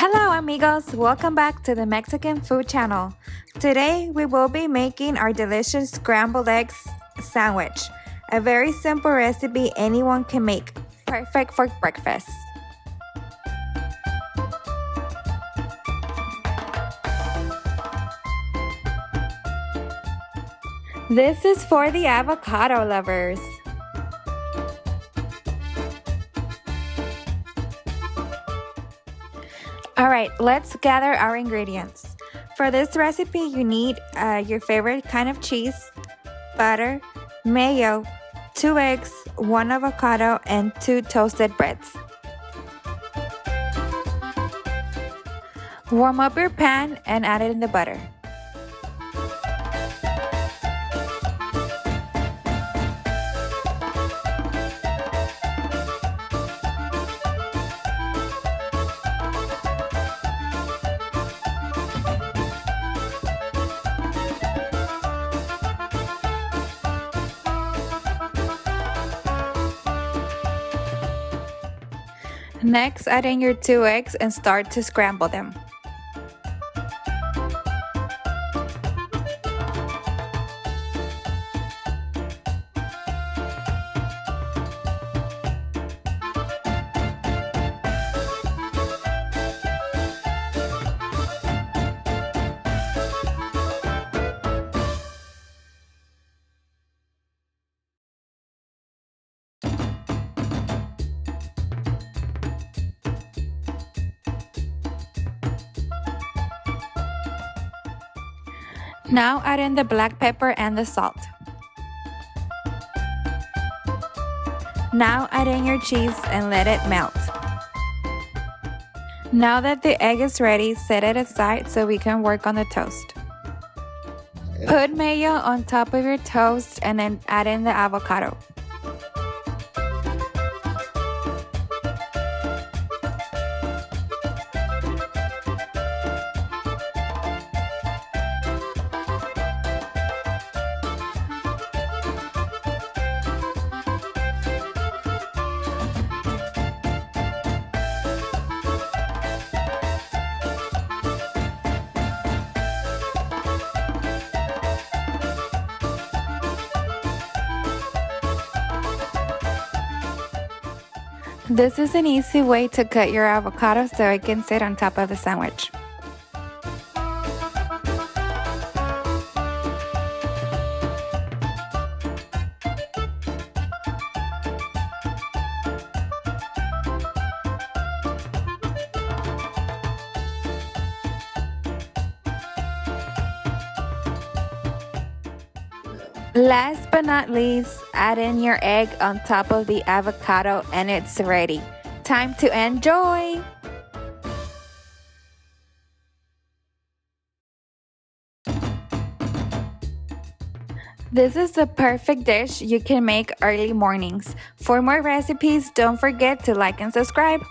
Hello amigos, welcome back to the Mexican food channel. Today we will be making our delicious scrambled eggs sandwich. A very simple recipe anyone can make, perfect for breakfast. This is for the avocado lovers. Alright, let's gather our ingredients. For this recipe, you need your favorite kind of cheese, butter, mayo, 2 eggs, 1 avocado, and 2 toasted breads. Warm up your pan and add it in the butter. Next, add in your 2 eggs and start to scramble them. Now add in the black pepper and the salt. Now add in your cheese and let it melt. Now that the egg is ready, set it aside so we can work on the toast. Put mayo on top of your toast and then add in the avocado. This is an easy way to cut your avocado so it can sit on top of the sandwich. Last but not least, add in your egg on top of the avocado and it's ready. Time to enjoy! This is the perfect dish you can make early mornings. For more recipes, don't forget to like and subscribe.